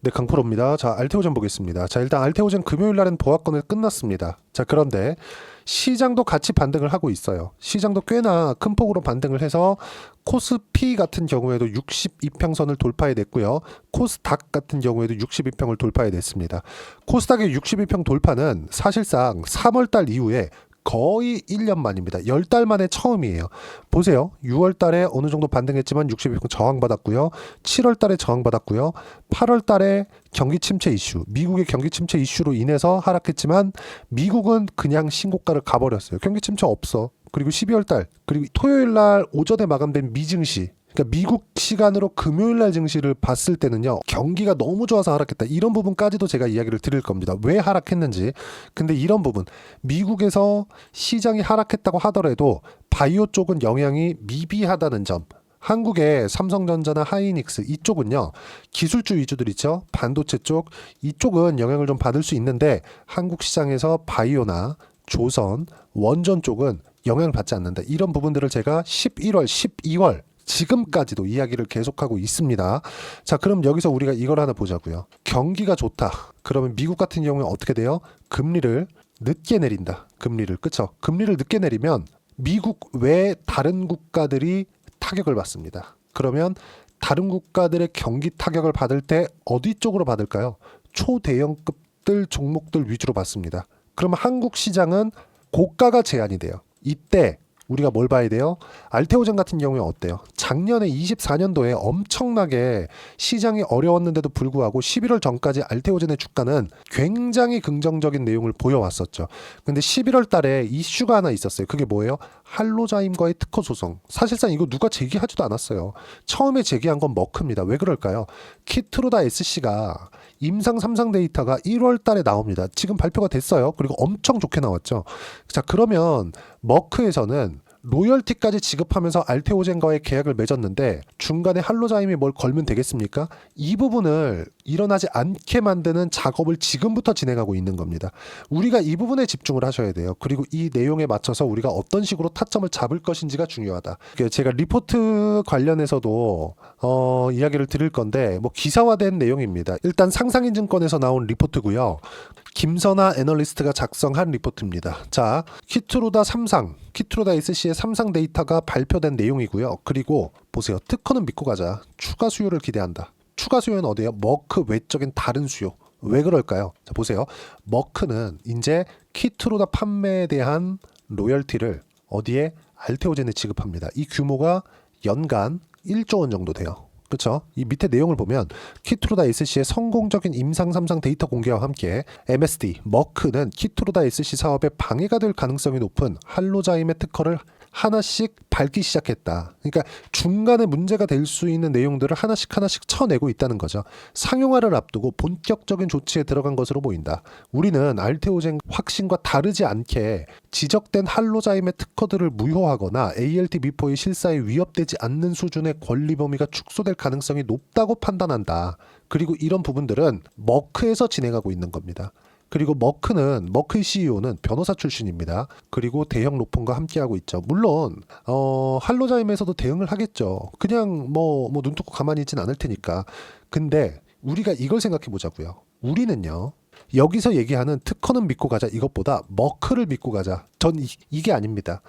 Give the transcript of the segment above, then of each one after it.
네, 강프로입니다. 자, 알테오젠 보겠습니다. 자, 일단 알테오젠 금요일 날은 보합권을 끝났습니다. 자, 그런데 시장도 같이 반등을 하고 있어요. 시장도 꽤나 큰 폭으로 반등을 해서 코스피 같은 경우에도 62평선을 돌파해냈고요. 코스닥 같은 경우에도 62평을 돌파해냈습니다. 코스닥의 62평 돌파는 사실상 3월달 이후에 거의 1년 만입니다. 10달 만에 처음이에요. 보세요. 6월 달에 어느 정도 반등했지만 62평 저항받았고요. 7월 달에 저항받았고요. 8월 달에 경기 침체 이슈, 미국의 경기 침체 이슈로 인해서 하락했지만 미국은 그냥 신고가를 가버렸어요. 경기 침체 없어. 그리고 12월 달, 그리고 토요일 날 오전에 마감된 미증시, 그러니까 미국 시간으로 금요일 날 증시를 봤을 때는요, 경기가 너무 좋아서 하락했다. 이런 부분까지도 제가 이야기를 드릴 겁니다. 왜 하락했는지. 근데 이런 부분, 미국에서 시장이 하락했다고 하더라도 바이오 쪽은 영향이 미비하다는 점. 한국의 삼성전자나 하이닉스 이쪽은요, 기술주 위주들 있죠. 반도체 쪽 이쪽은 영향을 좀 받을 수 있는데 한국 시장에서 바이오나 조선, 원전 쪽은 영향을 받지 않는다. 이런 부분들을 제가 11월, 12월 지금까지도 이야기를 계속하고 있습니다. 자, 그럼 여기서 우리가 이걸 하나 보자고요. 경기가 좋다. 그러면 미국 같은 경우에 어떻게 돼요? 금리를 늦게 내린다. 금리를. 그쵸? 금리를 늦게 내리면 미국 외 다른 국가들이 타격을 받습니다. 그러면 다른 국가들의 경기 타격을 받을 때 어디 쪽으로 받을까요? 초대형급들 종목들 위주로 받습니다. 그러면 한국 시장은 고가가 제한이 돼요. 이때 우리가 뭘 봐야 돼요? 알테오젠 같은 경우에 어때요? 작년에 24년도에 엄청나게 시장이 어려웠는데도 불구하고 11월 전까지 알테오젠의 주가는 굉장히 긍정적인 내용을 보여왔었죠. 근데 11월 달에 이슈가 하나 있었어요. 그게 뭐예요? 할로자임과의 특허 소송. 사실상 이거 누가 제기하지도 않았어요. 처음에 제기한 건 머크입니다. 왜 그럴까요? 키트로다 SC가 임상 3상 데이터가 1월 달에 나옵니다. 지금 발표가 됐어요. 그리고 엄청 좋게 나왔죠. 자, 그러면 머크에서는 로열티까지 지급하면서 알테오젠과의 계약을 맺었는데 중간에 할로자임이 뭘 걸면 되겠습니까? 이 부분을 일어나지 않게 만드는 작업을 지금부터 진행하고 있는 겁니다. 우리가 이 부분에 집중을 하셔야 돼요. 그리고 이 내용에 맞춰서 우리가 어떤 식으로 타점을 잡을 것인지가 중요하다. 제가 리포트 관련해서도 이야기를 드릴 건데 뭐 기사화된 내용입니다. 일단 상상인증권에서 나온 리포트고요. 김선아 애널리스트가 작성한 리포트입니다. 자, 키트로다 SC의 3상 데이터가 발표된 내용이고요. 그리고 보세요. 특허는 믿고 가자. 추가 수요를 기대한다. 추가 수요는 어디예요? 머크 외적인 다른 수요. 왜 그럴까요? 자, 보세요. 머크는 이제 키트로다 판매에 대한 로열티를 어디에? 알테오젠에 지급합니다. 이 규모가 연간 1조 원 정도 돼요. 그렇죠? 이 밑에 내용을 보면 키트로다 SC의 성공적인 임상 3상 데이터 공개와 함께 MSD, 머크는 키트로다 SC 사업에 방해가 될 가능성이 높은 할로자임의 특허를 하나씩 밟기 시작했다. 그러니까 중간에 문제가 될 수 있는 내용들을 하나씩 쳐내고 있다는 거죠. 상용화를 앞두고 본격적인 조치에 들어간 것으로 보인다. 우리는 알테오젠 확신과 다르지 않게 지적된 할로자임의 특허들을 무효하거나 ALT 미포의 실사에 위협되지 않는 수준의 권리 범위가 축소될 가능성이 높다고 판단한다. 그리고 이런 부분들은 머크에서 진행하고 있는 겁니다. 그리고 머크의 CEO는 변호사 출신입니다. 그리고 대형 로펌과 함께하고 있죠. 물론 할로자임에서도 대응을 하겠죠. 그냥 뭐 눈 뜨고 가만히 있진 않을 테니까. 근데 우리가 이걸 생각해 보자고요. 우리는요. 여기서 얘기하는 특허는 믿고 가자 이것보다 머크를 믿고 가자. 전 이게 아닙니다.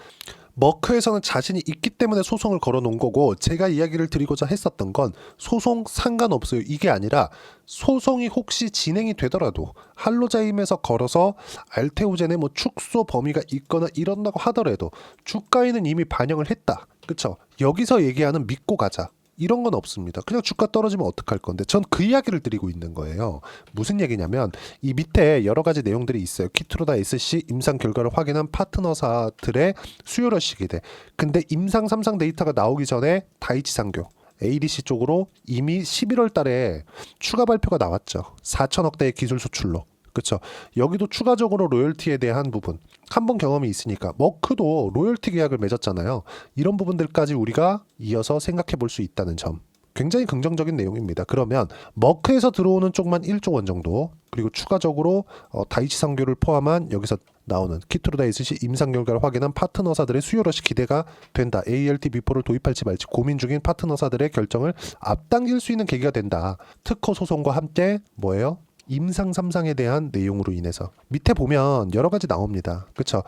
머크에서는 자신이 있기 때문에 소송을 걸어놓은 거고 제가 이야기를 드리고자 했었던 건 소송 상관없어요. 이게 아니라 소송이 혹시 진행이 되더라도 할로자임에서 걸어서 알테오젠의 뭐 축소 범위가 있거나 이런다고 하더라도 주가에는 이미 반영을 했다. 그렇죠? 여기서 얘기하는 믿고 가자. 이런 건 없습니다. 그냥 주가 떨어지면 어떡할 건데 전 그 이야기를 드리고 있는 거예요. 무슨 얘기냐면 이 밑에 여러 가지 내용들이 있어요. 키트로다 SC 임상 결과를 확인한 파트너사들의 수요를 시기대. 근데 임상 3상 데이터가 나오기 전에 다이치상교 ADC 쪽으로 이미 11월 달에 추가 발표가 나왔죠. 4천억 대의 기술 수출로. 그렇죠. 여기도 추가적으로 로열티에 대한 부분 한번 경험이 있으니까 머크도 로열티 계약을 맺었잖아요. 이런 부분들까지 우리가 이어서 생각해 볼 수 있다는 점 굉장히 긍정적인 내용입니다. 그러면 머크에서 들어오는 쪽만 1조 원 정도 그리고 추가적으로 다이치 상교를 포함한 여기서 나오는 키트루다 SC 임상 결과를 확인한 파트너사들의 수요러시 기대가 된다. ALT-B4를 도입할지 말지 고민 중인 파트너사들의 결정을 앞당길 수 있는 계기가 된다. 특허 소송과 함께 뭐예요? 임상 3상에 대한 내용으로 인해서 밑에 보면 여러 가지 나옵니다. 그렇죠?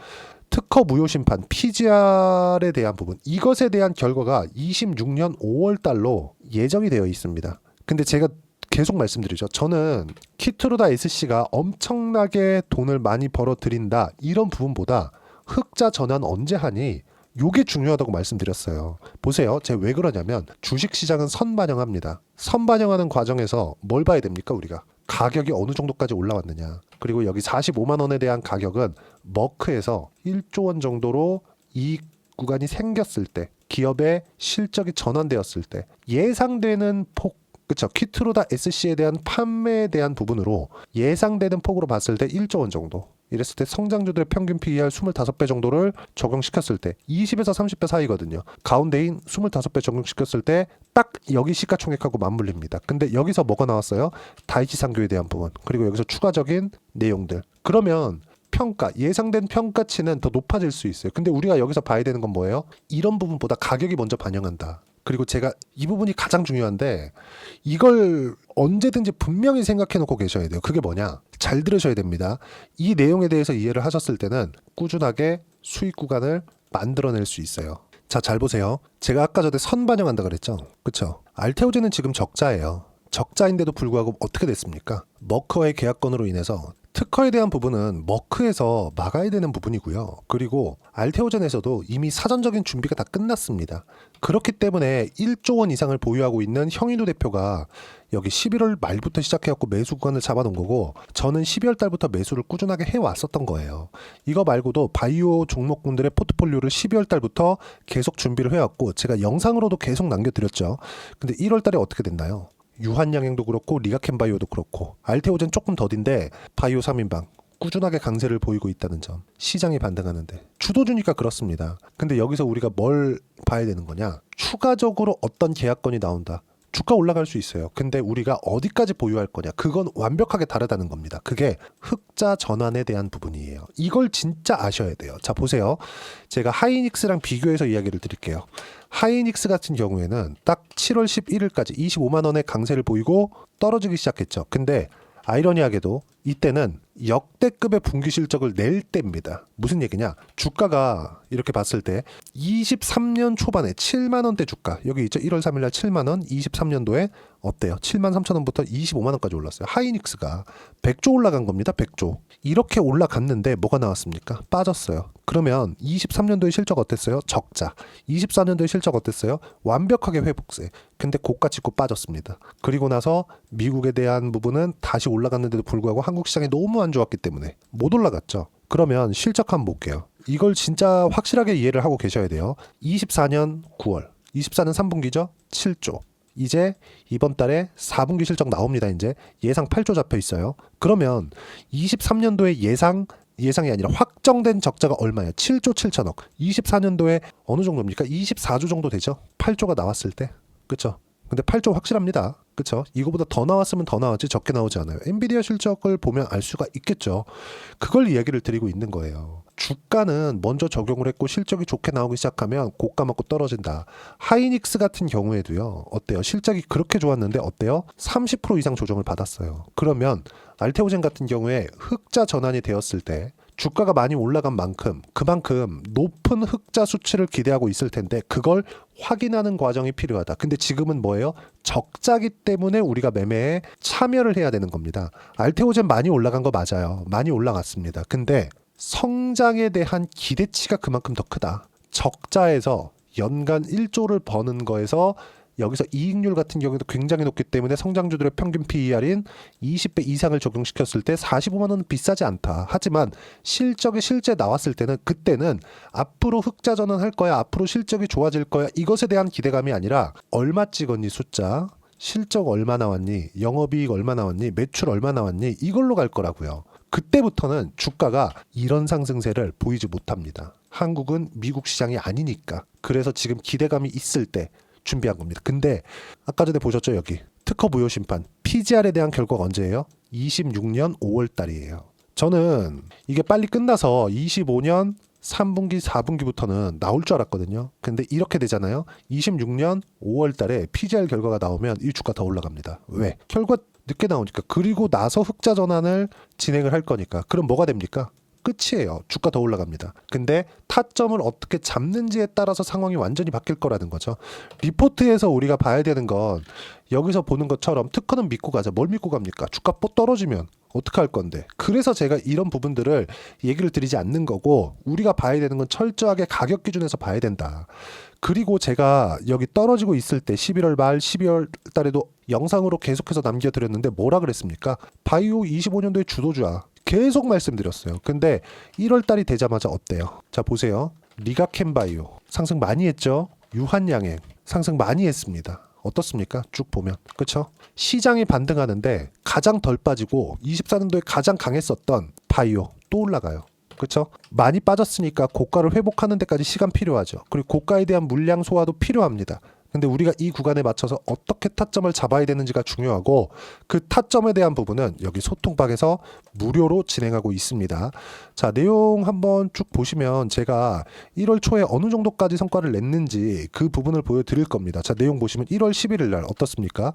특허 무효 심판 PGR에 대한 부분, 이것에 대한 결과가 26년 5월 달로 예정이 되어 있습니다. 근데 제가 계속 말씀드리죠. 저는 키트루다 SC가 엄청나게 돈을 많이 벌어들인다 이런 부분보다 흑자 전환 언제 하니 요게 중요하다고 말씀드렸어요. 보세요. 제가 왜 그러냐면 주식시장은 선반영합니다. 선반영하는 과정에서 뭘 봐야 됩니까 우리가? 가격이 어느 정도까지 올라왔느냐. 그리고 여기 45만 원에 대한 가격은 머크에서 1조 원 정도로 이익 구간이 생겼을 때, 기업의 실적이 전환되었을 때 예상되는 폭, 그렇죠. 키트루다 SC에 대한 판매에 대한 부분으로 예상되는 폭으로 봤을 때 1조 원 정도. 이랬을 때 성장주들의 평균 PER 25배 정도를 적용시켰을 때 20에서 30배 사이거든요. 가운데인 25배 적용시켰을 때 딱 여기 시가총액하고 맞물립니다. 근데 여기서 뭐가 나왔어요? 다이치 상교에 대한 부분. 그리고 여기서 추가적인 내용들. 그러면 평가, 예상된 평가치는 더 높아질 수 있어요. 근데 우리가 여기서 봐야 되는 건 뭐예요? 이런 부분보다 가격이 먼저 반영한다. 그리고 제가 이 부분이 가장 중요한데 이걸 언제든지 분명히 생각해 놓고 계셔야 돼요. 그게 뭐냐? 잘 들으셔야 됩니다. 이 내용에 대해서 이해를 하셨을 때는 꾸준하게 수익 구간을 만들어낼 수 있어요. 자, 잘 보세요. 제가 아까 전에 선 반영한다 그랬죠? 그쵸? 알테오젠은 지금 적자예요. 적자인데도 불구하고 어떻게 됐습니까? 머크와의 계약건으로 인해서 특허에 대한 부분은 머크에서 막아야 되는 부분이고요. 그리고 알테오젠에서도 이미 사전적인 준비가 다 끝났습니다. 그렇기 때문에 1조 원 이상을 보유하고 있는 형인우 대표가 여기 11월 말부터 시작해갖고 매수 구간을 잡아놓은 거고 저는 12월 달부터 매수를 꾸준하게 해왔었던 거예요. 이거 말고도 바이오 종목군들의 포트폴리오를 12월 달부터 계속 준비를 해왔고 제가 영상으로도 계속 남겨드렸죠. 근데 1월 달에 어떻게 됐나요? 유한양행도 그렇고 리가켄바이오도 그렇고 알테오젠 조금 더딘데 바이오 3인방 꾸준하게 강세를 보이고 있다는 점, 시장이 반등하는데 주도주니까 그렇습니다. 근데 여기서 우리가 뭘 봐야 되는 거냐? 추가적으로 어떤 계약건이 나온다. 주가 올라갈 수 있어요. 근데 우리가 어디까지 보유할 거냐? 그건 완벽하게 다르다는 겁니다. 그게 흑자 전환에 대한 부분이에요. 이걸 진짜 아셔야 돼요. 자, 보세요. 제가 하이닉스랑 비교해서 이야기를 드릴게요. 하이닉스 같은 경우에는 딱 7월 11일까지 25만 원의 강세를 보이고 떨어지기 시작했죠. 근데 아이러니하게도 이때는 역대급의 분기 실적을 낼 때입니다. 무슨 얘기냐? 주가가 이렇게 봤을 때 23년 초반에 7만 원대 주가 여기 있죠. 1월 3일 날 7만 원, 23년도에 어때요? 7만 3천 원부터 25만 원까지 올랐어요. 하이닉스가 100조 올라간 겁니다. 100조. 이렇게 올라갔는데 뭐가 나왔습니까? 빠졌어요. 그러면 23년도의 실적 어땠어요? 적자. 24년도의 실적 어땠어요? 완벽하게 회복세. 근데 고가 찍고 빠졌습니다. 그리고 나서 미국에 대한 부분은 다시 올라갔는데도 불구하고 한국 시장이 너무 안 좋았기 때문에 못 올라갔죠. 그러면 실적 한번 볼게요. 이걸 진짜 확실하게 이해를 하고 계셔야 돼요. 24년 9월. 24년 3분기죠? 7조. 이제 이번 달에 4분기 실적 나옵니다. 이제 예상 8조 잡혀 있어요. 그러면 23년도에 예상이 아니라 확정된 적자가 얼마예요? 7조 7천억. 24년도에 어느 정도입니까? 24조 정도 되죠? 8조가 나왔을 때. 그렇죠? 근데 8조 확실합니다. 그렇죠? 이거보다 더 나왔으면 더 나왔지 적게 나오지 않아요. 엔비디아 실적을 보면 알 수가 있겠죠. 그걸 이야기를 드리고 있는 거예요. 주가는 먼저 적용을 했고 실적이 좋게 나오기 시작하면 고가 맞고 떨어진다. 하이닉스 같은 경우에도요. 어때요? 실적이 그렇게 좋았는데 어때요? 30% 이상 조정을 받았어요. 그러면 알테오젠 같은 경우에 흑자 전환이 되었을 때 주가가 많이 올라간 만큼 그만큼 높은 흑자 수치를 기대하고 있을 텐데 그걸 확인하는 과정이 필요하다. 근데 지금은 뭐예요? 적자기 때문에 우리가 매매에 참여를 해야 되는 겁니다. 알테오젠 많이 올라간 거 맞아요. 많이 올라갔습니다. 근데 성장에 대한 기대치가 그만큼 더 크다. 적자에서 연간 1조를 버는 거에서 여기서 이익률 같은 경우에도 굉장히 높기 때문에 성장주들의 평균 PER인 20배 이상을 적용시켰을 때 45만 원은 비싸지 않다. 하지만 실적이 실제 나왔을 때는 그때는 앞으로 흑자 전환할 거야. 앞으로 실적이 좋아질 거야. 이것에 대한 기대감이 아니라 얼마 찍었니 숫자. 실적 얼마 나왔니? 영업이익 얼마 나왔니? 매출 얼마 나왔니? 이걸로 갈 거라고요. 그때부터는 주가가 이런 상승세를 보이지 못합니다. 한국은 미국 시장이 아니니까. 그래서 지금 기대감이 있을 때 준비한 겁니다. 근데 아까 전에 보셨죠? 여기 특허 무효 심판 PGR에 대한 결과가 언제예요? 26년 5월 달이에요. 저는 이게 빨리 끝나서 25년 3분기, 4분기부터는 나올 줄 알았거든요. 근데 이렇게 되잖아요. 26년 5월 달에 PGR 결과가 나오면 이 주가 더 올라갑니다. 왜? 결과 늦게 나오니까. 그리고 나서 흑자 전환을 진행을 할 거니까. 그럼 뭐가 됩니까? 끝이에요. 주가 더 올라갑니다. 근데 타점을 어떻게 잡는지에 따라서 상황이 완전히 바뀔 거라는 거죠. 리포트에서 우리가 봐야 되는 건 여기서 보는 것처럼 특허는 믿고 가자. 뭘 믿고 갑니까? 주가 뽀 떨어지면 어떻게 할 건데? 그래서 제가 이런 부분들을 얘기를 드리지 않는 거고, 우리가 봐야 되는 건 철저하게 가격 기준에서 봐야 된다. 그리고 제가 여기 떨어지고 있을 때 11월 말 12월 달에도 영상으로 계속해서 남겨드렸는데 뭐라 그랬습니까? 바이오 25년도의 주도주야. 계속 말씀드렸어요. 근데 1월 달이 되자마자 어때요? 자, 보세요. 리가캠바이오 상승 많이 했죠? 유한양행 상승 많이 했습니다. 어떻습니까? 쭉 보면. 그렇죠? 시장이 반등하는데 가장 덜 빠지고 24년도에 가장 강했었던 바이오 또 올라가요. 그렇죠? 많이 빠졌으니까 고가를 회복하는 데까지 시간 필요하죠. 그리고 고가에 대한 물량 소화도 필요합니다. 근데 우리가 이 구간에 맞춰서 어떻게 타점을 잡아야 되는지가 중요하고, 그 타점에 대한 부분은 여기 소통방에서 무료로 진행하고 있습니다. 자, 내용 한번 쭉 보시면 제가 1월 초에 어느 정도까지 성과를 냈는지 그 부분을 보여드릴 겁니다. 자, 내용 보시면 1월 11일 날 어떻습니까?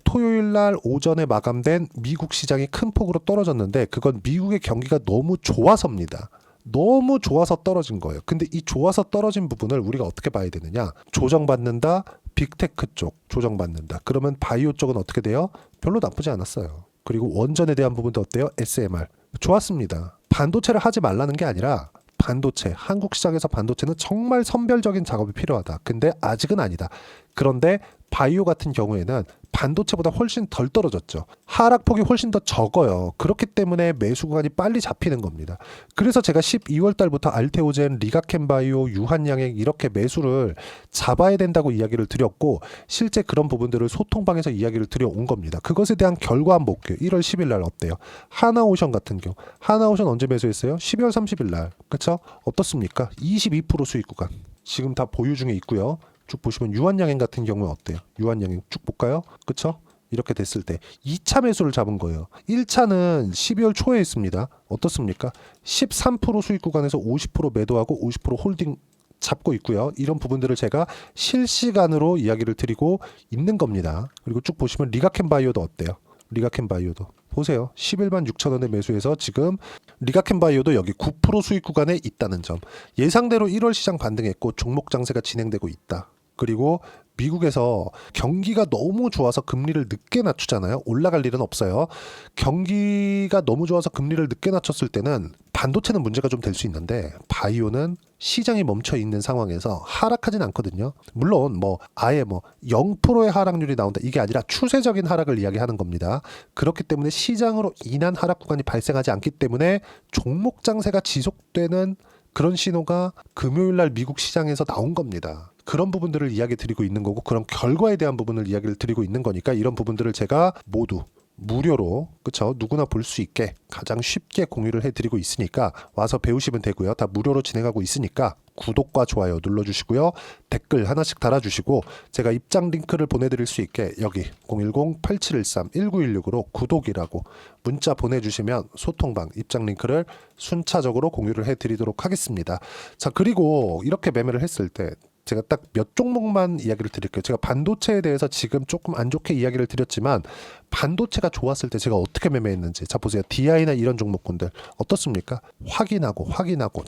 토요일 날 오전에 마감된 미국 시장이 큰 폭으로 떨어졌는데 그건 미국의 경기가 너무 좋아서입니다. 너무 좋아서 떨어진 거예요. 근데 이 좋아서 떨어진 부분을 우리가 어떻게 봐야 되느냐? 조정받는다. 빅테크 쪽 조정받는다. 그러면 바이오 쪽은 어떻게 돼요? 별로 나쁘지 않았어요. 그리고 원전에 대한 부분도 어때요? SMR 좋았습니다. 반도체를 하지 말라는 게 아니라 반도체, 한국 시장에서 반도체는 정말 선별적인 작업이 필요하다. 근데 아직은 아니다. 그런데 바이오 같은 경우에는 반도체보다 훨씬 덜 떨어졌죠. 하락폭이 훨씬 더 적어요. 그렇기 때문에 매수 구간이 빨리 잡히는 겁니다. 그래서 제가 12월 달부터 알테오젠, 리가캠바이오, 유한양행 이렇게 매수를 잡아야 된다고 이야기를 드렸고, 실제 그런 부분들을 소통방에서 이야기를 드려온 겁니다. 그것에 대한 결과 한번 볼게요. 1월 10일 날 어때요? 하나오션 같은 경우. 하나오션 언제 매수했어요? 12월 30일 날. 그렇죠? 어떻습니까? 22% 수익 구간. 지금 다 보유 중에 있고요. 쭉 보시면 유한양행 같은 경우는 어때요? 유한양행 쭉 볼까요? 그쵸? 이렇게 됐을 때 2차 매수를 잡은 거예요. 1차는 12월 초에 했습니다. 어떻습니까? 13% 수익 구간에서 50% 매도하고 50% 홀딩 잡고 있고요. 이런 부분들을 제가 실시간으로 이야기를 드리고 있는 겁니다. 그리고 쭉 보시면 리가캠바이오도 어때요? 리가캠바이오도 보세요. 11만 6천 원에 매수해서 지금 리가캠바이오도 여기 9% 수익 구간에 있다는 점. 예상대로 1월 시장 반등했고 종목 장세가 진행되고 있다. 그리고 미국에서 경기가 너무 좋아서 금리를 늦게 낮추잖아요. 올라갈 일은 없어요. 경기가 너무 좋아서 금리를 늦게 낮췄을 때는 반도체는 문제가 좀 될 수 있는데 바이오는 시장이 멈춰 있는 상황에서 하락하진 않거든요. 물론 아예 0%의 하락률이 나온다 이게 아니라 추세적인 하락을 이야기하는 겁니다. 그렇기 때문에 시장으로 인한 하락 구간이 발생하지 않기 때문에 종목 장세가 지속되는 그런 신호가 금요일 날 미국 시장에서 나온 겁니다. 그런 부분들을 이야기 드리고 있는 거고, 그런 결과에 대한 부분을 이야기를 드리고 있는 거니까 이런 부분들을 제가 모두 무료로, 그쵸? 누구나 볼 수 있게 가장 쉽게 공유를 해드리고 있으니까 와서 배우시면 되고요. 다 무료로 진행하고 있으니까 구독과 좋아요 눌러주시고요. 댓글 하나씩 달아주시고 제가 입장 링크를 보내드릴 수 있게 여기 010-8713-1916으로 구독이라고 문자 보내주시면 소통방 입장 링크를 순차적으로 공유를 해드리도록 하겠습니다. 자, 그리고 이렇게 매매를 했을 때 제가 딱 몇 종목만 이야기를 드릴게요. 제가 반도체에 대해서 지금 조금 안 좋게 이야기를 드렸지만 반도체가 좋았을 때 제가 어떻게 매매했는지. 자, 보세요. DI나 이런 종목군들 어떻습니까? 확인하고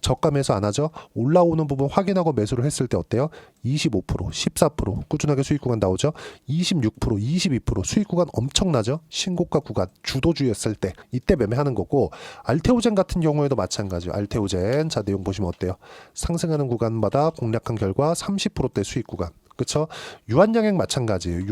저가 매수 안 하죠? 올라오는 부분 확인하고 매수를 했을 때 어때요? 25%, 14% 꾸준하게 수익 구간 나오죠? 26%, 22% 수익 구간 엄청나죠? 신고가 구간 주도주였을 때 이때 매매하는 거고, 알테오젠 같은 경우에도 마찬가지예요. 알테오젠 자, 내용 보시면 어때요? 상승하는 구간마다 공략한 결과 30%대 수익 구간. 그쵸? 유한양행 마찬가지예요.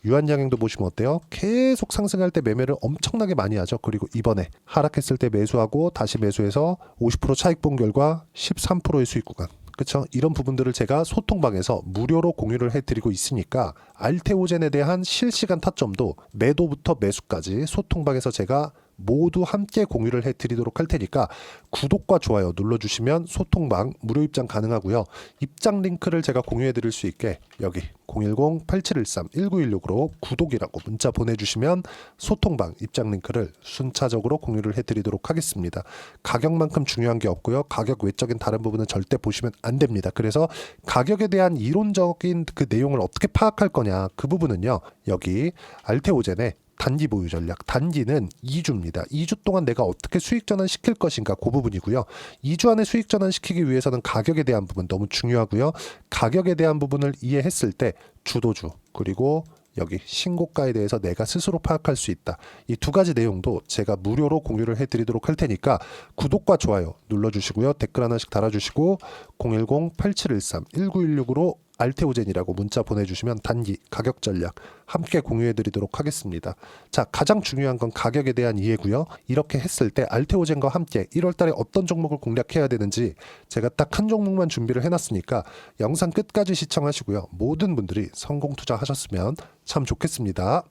유한양행도 보시면 어때요? 계속 상승할 때 매매를 엄청나게 많이 하죠. 그리고 이번에 하락했을 때 매수하고 다시 매수해서 50% 차익 본 결과 13%의 수익 구간. 그쵸? 이런 부분들을 제가 소통방에서 무료로 공유를 해드리고 있으니까 알테오젠에 대한 실시간 타점도 매도부터 매수까지 소통방에서 제가 모두 함께 공유를 해드리도록 할 테니까 구독과 좋아요 눌러주시면 소통방 무료 입장 가능하고요. 입장 링크를 제가 공유해드릴 수 있게 여기 010-8713-1916으로 구독이라고 문자 보내주시면 소통방 입장 링크를 순차적으로 공유를 해드리도록 하겠습니다. 가격만큼 중요한 게 없고요. 가격 외적인 다른 부분은 절대 보시면 안 됩니다. 그래서 가격에 대한 이론적인 그 내용을 어떻게 파악할 거냐, 그 부분은요, 여기 알테오젠의 단기 보유 전략, 단기는 2주입니다. 2주 동안 내가 어떻게 수익 전환 시킬 것인가, 그 부분이고요. 2주 안에 수익 전환 시키기 위해서는 가격에 대한 부분 너무 중요하고요. 가격에 대한 부분을 이해했을 때 주도주, 그리고 여기 신고가에 대해서 내가 스스로 파악할 수 있다. 이 두 가지 내용도 제가 무료로 공유를 해드리도록 할 테니까 구독과 좋아요 눌러주시고요. 댓글 하나씩 달아주시고 010-8713-1916으로 알테오젠이라고 문자 보내주시면 단기 가격 전략 함께 공유해드리도록 하겠습니다. 자, 가장 중요한 건 가격에 대한 이해고요. 이렇게 했을 때 알테오젠과 함께 1월달에 어떤 종목을 공략해야 되는지 제가 딱 한 종목만 준비를 해놨으니까 영상 끝까지 시청하시고요. 모든 분들이 성공 투자하셨으면 참 좋겠습니다.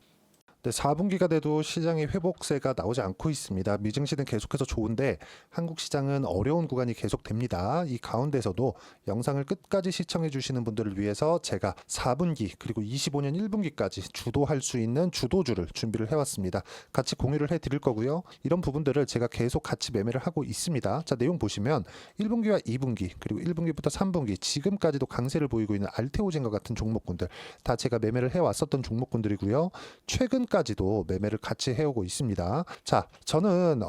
네, 4분기가 돼도 시장의 회복세가 나오지 않고 있습니다. 미증시는 계속해서 좋은데 한국 시장은 어려운 구간이 계속됩니다. 이 가운데서도 영상을 끝까지 시청해 주시는 분들을 위해서 제가 4분기 그리고 25년 1분기까지 주도할 수 있는 주도주를 준비를 해왔습니다. 같이 공유를 해드릴 거고요. 이런 부분들을 제가 계속 같이 매매를 하고 있습니다. 자, 내용 보시면 1분기와 2분기 그리고 1분기부터 3분기 지금까지도 강세를 보이고 있는 알테오젠과 같은 종목군들 다 제가 매매를 해왔었던 종목군들이고요. 최근까지도 매매를 같이 해오고 있습니다. 자, 저는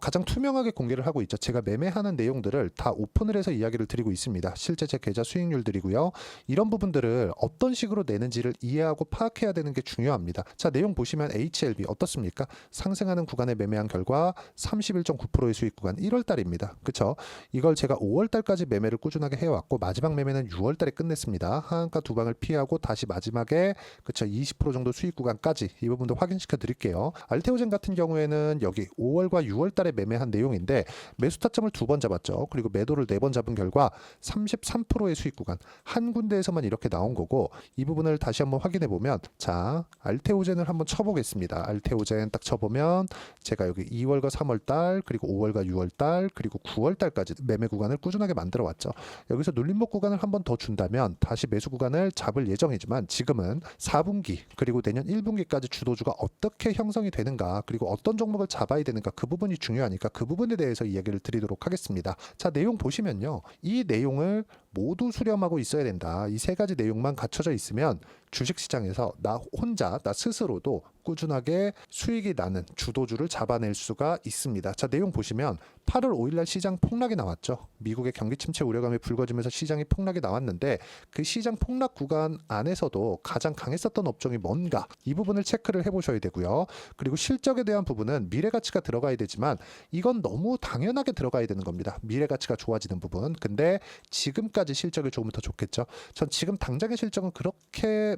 가장 투명하게 공개를 하고 있죠. 제가 매매하는 내용들을 다 오픈을 해서 이야기를 드리고 있습니다. 실제 제 계좌 수익률들이고요. 이런 부분들을 어떤 식으로 내는지를 이해하고 파악해야 되는 게 중요합니다. 자, 내용 보시면 HLB 어떻습니까? 상승하는 구간에 매매한 결과 31.9%의 수익 구간 1월달입니다. 그쵸? 이걸 제가 5월달까지 매매를 꾸준하게 해왔고 마지막 매매는 6월달에 끝냈습니다. 하한가 두 방을 피하고 다시 마지막에 그쵸 20% 정도 수익 구간까지 이 부분도 확인시켜 드릴게요. 알테오젠 같은 경우에는 여기 5월과 6월달에 매매한 내용인데 매수 타점을 2번 잡았죠. 그리고 매도를 4번 잡은 결과 33%의 수익 구간 한 군데에서만 이렇게 나온 거고 이 부분을 다시 한번 확인해 보면 자 알테오젠을 한번 쳐보겠습니다. 알테오젠 딱 쳐보면 제가 여기 2월과 3월달 그리고 5월과 6월달 그리고 9월달까지 매매 구간을 꾸준하게 만들어 왔죠. 여기서 눌림목 구간을 한번 더 준다면 다시 매수 구간을 잡을 예정이지만 지금은 4분기 그리고 내년 1분기까지 주도주가 어떻게 형성이 되는가 그리고 어떤 종목을 잡아야 되는가 그 부분이 중요하니까 그 부분에 대해서 이야기를 드리도록 하겠습니다. 자, 내용 보시면요. 이 내용을 모두 수렴하고 있어야 된다. 이 세 가지 내용만 갖춰져 있으면 주식시장에서 나 혼자 나 스스로도 꾸준하게 수익이 나는 주도주를 잡아낼 수가 있습니다. 자, 내용 보시면 8월 5일날 시장 폭락이 나왔죠. 미국의 경기 침체 우려감이 불거지면서 시장이 폭락이 나왔는데 그 시장 폭락 구간 안에서도 가장 강했었던 업종이 뭔가 이 부분을 체크를 해보셔야 되고요. 그리고 실적에 대한 부분은 미래가치가 들어가야 되지만 이건 너무 당연하게 들어가야 되는 겁니다. 미래가치가 좋아지는 부분. 근데 지금까지 실적이 조금 더 좋겠죠. 전 지금 당장의 실적은 그렇게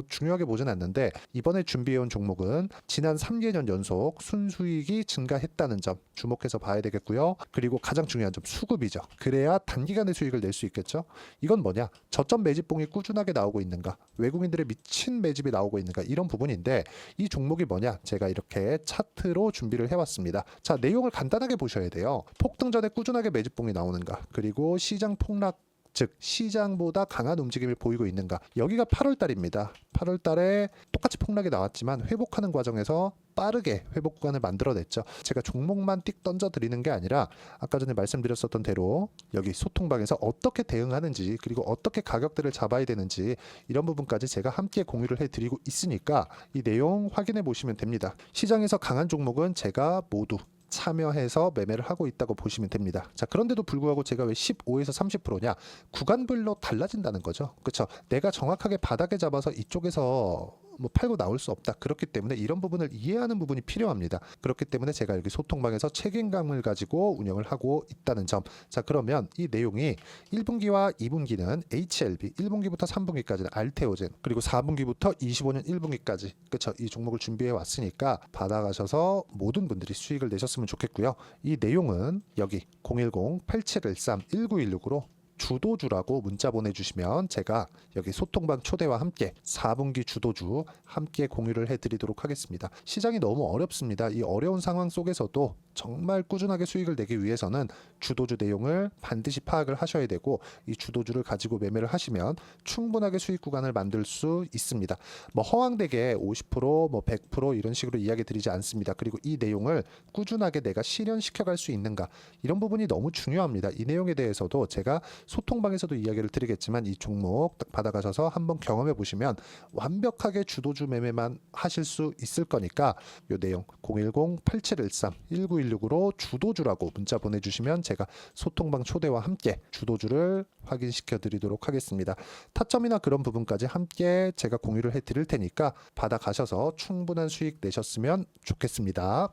중요하게 보진 않는데 이번에 준비해온 종목은 지난 3개년 연속 순수익이 증가했다는 점 주목해서 봐야 되겠고요. 그리고 가장 중요한 점 수급이죠. 그래야 단기간에 수익을 낼 수 있겠죠. 이건 뭐냐? 저점 매집봉이 꾸준하게 나오고 있는가? 외국인들의 미친 매집이 나오고 있는가? 이런 부분인데 이 종목이 뭐냐? 제가 이렇게 차트로 준비를 해왔습니다. 자, 내용을 간단하게 보셔야 돼요. 폭등 전에 꾸준하게 매집봉이 나오는가? 그리고 시장 폭락 즉 시장보다 강한 움직임을 보이고 있는가. 여기가 8월 달입니다. 8월 달에 똑같이 폭락이 나왔지만 회복하는 과정에서 빠르게 회복 구간을 만들어냈죠. 제가 종목만 띡 던져드리는 게 아니라 아까 전에 말씀드렸었던 대로 여기 소통방에서 어떻게 대응하는지 그리고 어떻게 가격대를 잡아야 되는지 이런 부분까지 제가 함께 공유를 해드리고 있으니까 이 내용 확인해 보시면 됩니다. 시장에서 강한 종목은 제가 모두 참여해서 매매를 하고 있다고 보시면 됩니다. 자, 그런데도 불구하고 제가 왜 15에서 30%냐? 구간별로 달라진다는 거죠. 그렇죠? 내가 정확하게 바닥에 잡아서 이쪽에서 팔고 나올 수 없다. 그렇기 때문에 이런 부분을 이해하는 부분이 필요합니다. 그렇기 때문에 제가 여기 소통방에서 책임감을 가지고 운영을 하고 있다는 점. 자, 그러면 이 내용이 1분기와 2분기는 HLB, 1분기부터 3분기까지는 알테오젠, 그리고 4분기부터 25년 1분기까지 그렇죠? 이 종목을 준비해 왔으니까 받아가셔서 모든 분들이 수익을 내셨으면 좋겠고요. 이 내용은 여기 010-8713-1916으로 주도주라고 문자 보내주시면 제가 여기 소통방 초대와 함께 4분기 주도주 함께 공유를 해드리도록 하겠습니다. 시장이 너무 어렵습니다. 이 어려운 상황 속에서도 정말 꾸준하게 수익을 내기 위해서는 주도주 내용을 반드시 파악을 하셔야 되고, 이 주도주를 가지고 매매를 하시면 충분하게 수익 구간을 만들 수 있습니다. 뭐 허황되게 50%, 뭐 100% 이런 식으로 이야기 드리지 않습니다. 그리고 이 내용을 꾸준하게 내가 실현시켜 갈 수 있는가, 이런 부분이 너무 중요합니다. 이 내용에 대해서도 제가 소통방에서도 이야기를 드리겠지만, 이 종목 딱 받아가셔서 한번 경험해 보시면 완벽하게 주도주 매매만 하실 수 있을 거니까, 이 내용 010-8713-1916으로 주도주라고 문자 보내주시면 제가 소통방 초대와 함께 주도주를 확인시켜 드리도록 하겠습니다. 타점이나 그런 부분까지 함께 제가 공유를 해 드릴 테니까 받아가셔서 충분한 수익 내셨으면 좋겠습니다.